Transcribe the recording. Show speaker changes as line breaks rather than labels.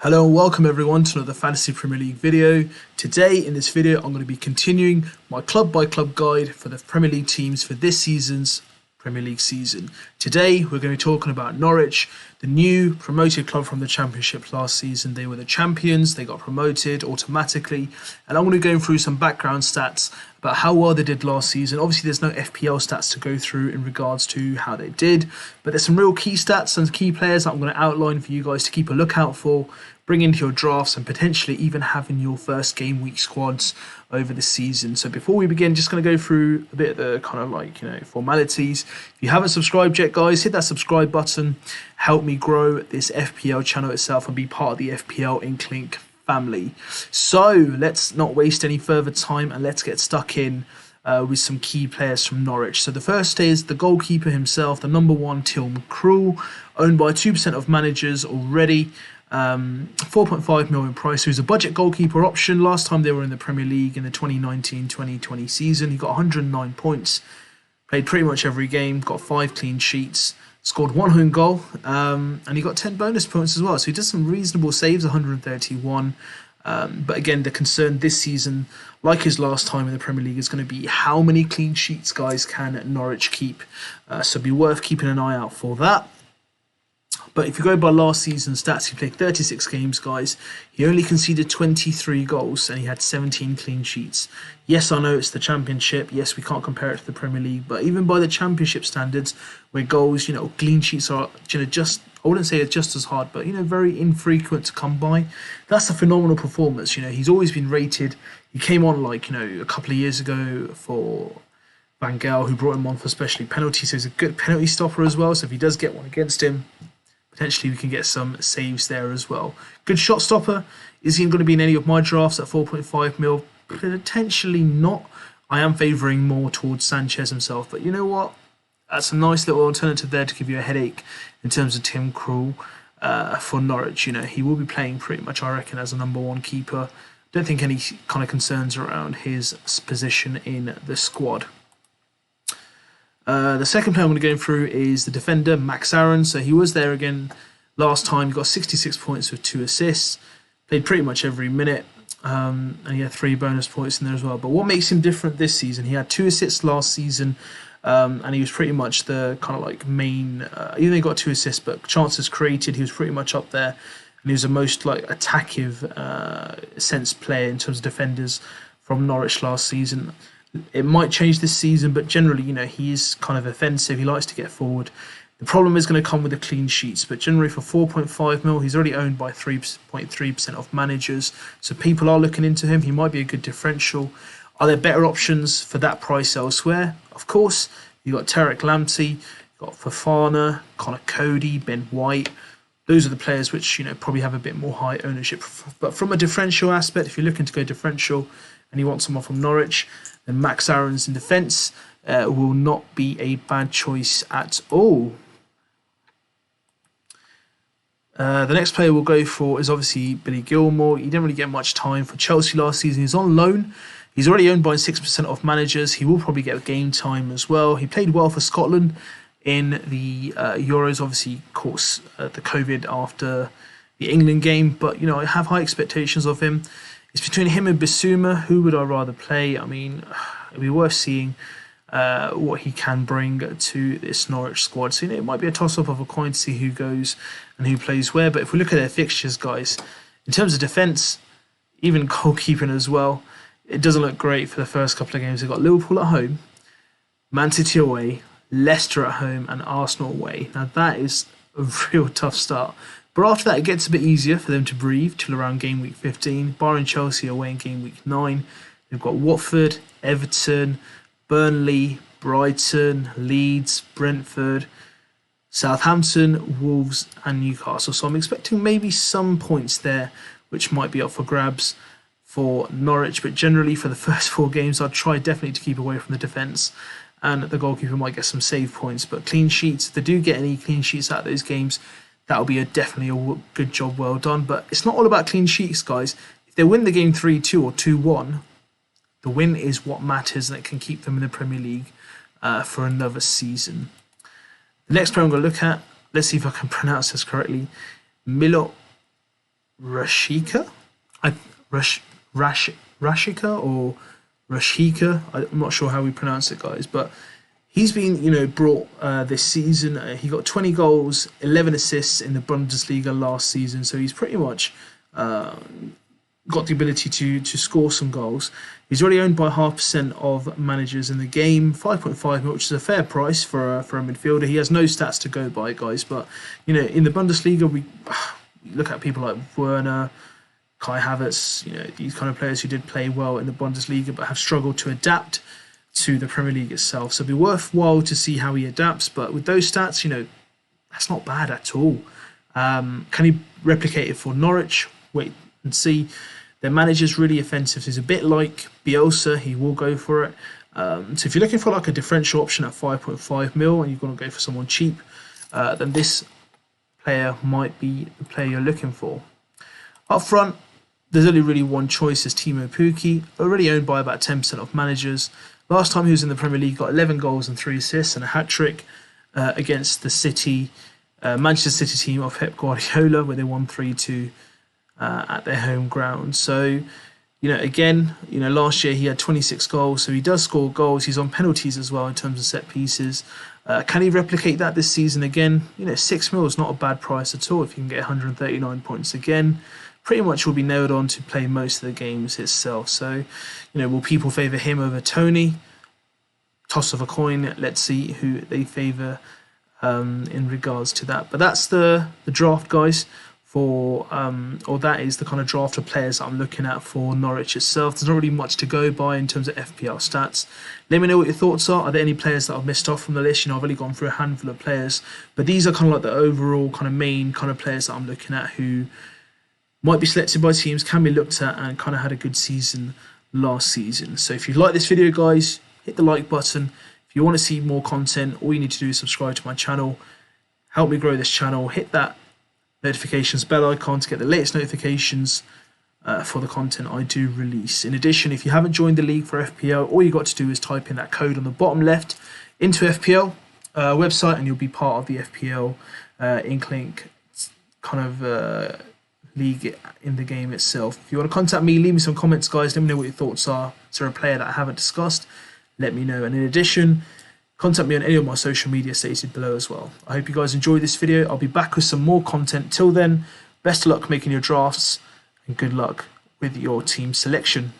Hello and welcome everyone to another Fantasy Premier League video. Today in this video I'm going to be continuing my club by club guide for the Premier League teams for this season's Premier League season. Today we're going to be talking about Norwich, the new promoted club from the Championship last season. They were the champions, they got promoted automatically, and I'm going to go through some background stats about how well they did last season. Obviously there's no FPL stats to go through in regards to how they did, but there's some real key stats and key players that I'm going to outline for you guys to keep a lookout for, bring into your drafts and potentially even have in your first game week squads over the season. So before we begin, just going to go through a bit of the kind of formalities. If you haven't subscribed yet, guys, hit that subscribe button. Help me grow this FPL channel itself and be part of the FPL Inklink family. So let's not waste any further time and let's get stuck in with some key players from Norwich. So the first is the goalkeeper himself, the number one, Tim Krul, owned by 2% of managers already. 4.5 million price. So he's a budget goalkeeper option. Last time they were in the Premier League in the 2019-2020 season, he got 109 points, played pretty much every game, got 5 clean sheets, scored 1 home goal, and he got 10 bonus points as well. So he does some reasonable saves, 131. But again, the concern this season, like his last time in the Premier League, is going to be how many clean sheets, guys, can Norwich keep. So be worth keeping an eye out for that. But if you go by last season's stats, he played 36 games, guys. He only conceded 23 goals and he had 17 clean sheets. Yes, I know it's the Championship. Yes, we can't compare it to the Premier League. But even by the Championship standards, where goals, clean sheets are, just, I wouldn't say it's just as hard, but, very infrequent to come by. That's a phenomenal performance. He's always been rated. He came on, a couple of years ago for Van Gaal, who brought him on for especially penalties. So he's a good penalty stopper as well. So if he does get one against him, potentially we can get some saves there as well. Good shot stopper. Is he going to be in any of my drafts at 4.5 mil? Potentially not. I am favouring more towards Sanchez himself. But you know what? That's a nice little alternative there to give you a headache in terms of Tim Krul for Norwich. He will be playing pretty much, I reckon, as a number one keeper. Don't think any kind of concerns around his position in the squad. The second player I'm going to go through is the defender, Max Aaron. So he was there again last time. He got 66 points with 2 assists. Played pretty much every minute. And he had 3 bonus points in there as well. But what makes him different this season, he had 2 assists last season. And he was pretty much the kind of main... he only got 2 assists, but chances created, he was pretty much up there. And he was the most attacking sense player in terms of defenders from Norwich last season. It might change this season, but generally, he is kind of offensive. He likes to get forward. The problem is going to come with the clean sheets, but generally for 4.5 mil, he's already owned by 3.3% of managers. So people are looking into him. He might be a good differential. Are there better options for that price elsewhere? Of course. You've got Tarek Lamptey, you've got Fofana, Connor Cody, Ben White. Those are the players which, probably have a bit more high ownership. But from a differential aspect, if you're looking to go differential and you want someone from Norwich, then Max Aaron's in defence will not be a bad choice at all. The next player we'll go for is obviously Billy Gilmore. He didn't really get much time for Chelsea last season. He's on loan. He's already owned by 6% of managers. He will probably get game time as well. He played well for Scotland in the Euros. Obviously, of course, the COVID after the England game. But, I have high expectations of him. It's between him and Bissouma. Who would I rather play? I mean, it'd be worth seeing what he can bring to this Norwich squad. So, it might be a toss-up of a coin to see who goes and who plays where. But if we look at their fixtures, guys, in terms of defence, even goalkeeping as well, it doesn't look great for the first couple of games. They've got Liverpool at home, Man City away, Leicester at home, and Arsenal away. Now, that is a real tough start. But after that, it gets a bit easier for them to breathe till around game week 15, barring Chelsea away in game week 9. They've got Watford, Everton, Burnley, Brighton, Leeds, Brentford, Southampton, Wolves and Newcastle. So I'm expecting maybe some points there which might be up for grabs for Norwich. But generally for the first 4 games, I'd try definitely to keep away from the defence. And the goalkeeper might get some save points. But clean sheets, if they do get any clean sheets out of those games, that'll be definitely a good job well done. But it's not all about clean sheets, guys. If they win the game 3-2 or 2-1, the win is what matters, and it can keep them in the Premier League for another season. The next player I'm going to look at, let's see if I can pronounce this correctly, Rashika, I Rashika or Rashika. I'm not sure how we pronounce it, guys, but he's been, brought this season. He got 20 goals, 11 assists in the Bundesliga last season, so he's pretty much got the ability to score some goals. He's already owned by 0.5% of managers in the game, 5.5 mil, which is a fair price for a midfielder. He has no stats to go by, guys, but in the Bundesliga, we look at people like Werner, Kai Havertz, these kind of players who did play well in the Bundesliga but have struggled to adapt to the Premier League itself. So it'll be worthwhile to see how he adapts. But with those stats, that's not bad at all. Can he replicate it for Norwich? Wait and see. Their manager's really offensive. He's a bit like Bielsa. He will go for it. So if you're looking for like a differential option at 5.5 mil and you're going to go for someone cheap, then this player might be the player you're looking for. Up front, there's only really one choice, is Timo Pukki, already owned by about 10% of managers. Last time he was in the Premier League, got 11 goals and 3 assists and a hat-trick against the Manchester City team of Pep Guardiola, where they won 3-2 at their home ground. So, again, last year he had 26 goals, so he does score goals. He's on penalties as well in terms of set pieces. Can he replicate that this season again? 6 mil is not a bad price at all if you can get 139 points again. Pretty much will be nailed on to play most of the games itself. So, will people favour him over Tony? Toss of a coin. Let's see who they favour in regards to that. But that's the draft, guys, or that is the kind of draft of players that I'm looking at for Norwich itself. There's not really much to go by in terms of FPL stats. Let me know what your thoughts are. Are there any players that I've missed off from the list? I've only gone through a handful of players, but these are kind of like the overall kind of main kind of players that I'm looking at who might be selected by teams, can be looked at, and kind of had a good season last season. So if you like this video, guys, hit the like button. If you want to see more content, all you need to do is subscribe to my channel. Help me grow this channel. Hit that notifications bell icon to get the latest notifications for the content I do release. In addition, if you haven't joined the league for FPL, all you got to do is type in that code on the bottom left into FPL website, and you'll be part of the FPL Inklink kind of league in the game itself. If you want to contact me, leave me some comments, guys. Let me know what your thoughts are. Is there a player that I haven't discussed? Let me know. And in addition, contact me on any of my social media stated below as well. I hope you guys enjoyed this video. I'll be back with some more content. Till then, best of luck making your drafts and good luck with your team selection.